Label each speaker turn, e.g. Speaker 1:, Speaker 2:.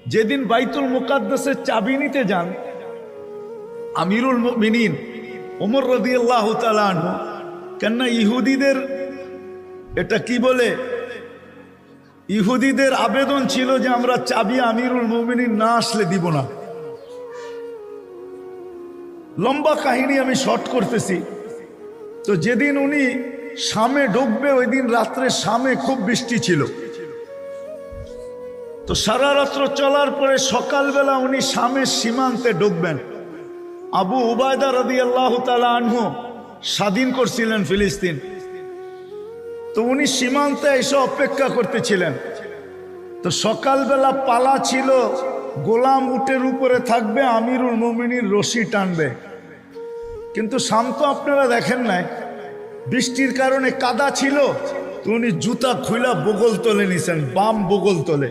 Speaker 1: যেদিন বাইতুল মুকাদ্দাসের চাবি নিতে যান আমিরুল মুমিনিন ওমর রাদিয়াল্লাহু তাআলা আনহু, কেননা ইহুদিদের এটা কি বলে, ইহুদিদের আবেদন ছিল যে আমরা চাবি আমিরুল মুমিনিন না আসলে দিব না। লম্বা কাহিনী আমি শর্ট করতেছি। তো যেদিন উনি শামে ঢুকবে ওই দিন রাত্রে শামে খুব বৃষ্টি ছিল। তো সারা রাত্র চলার পরে সকালবেলা উনি শামের সীমান্তে ঢুকবেন। আবু উবায়দা রাদিয়াল্লাহু তাআলা আনহু স্বাধীন করছিলেন ফিলিস্তিন। তো উনি সীমান্তে এসে অপেক্ষা করতেছিলেন। তো সকালবেলা পালা ছিল, গোলাম উটের উপরে থাকবে, আমিরুল মুমিনিন রশি টানবে। কিন্তু শাম তো আপনারা দেখেন নাই, বৃষ্টির কারণে কাদা ছিল। তো উনি জুতা খুইলা বগল তলে নিছেন, বাম বগল তলে।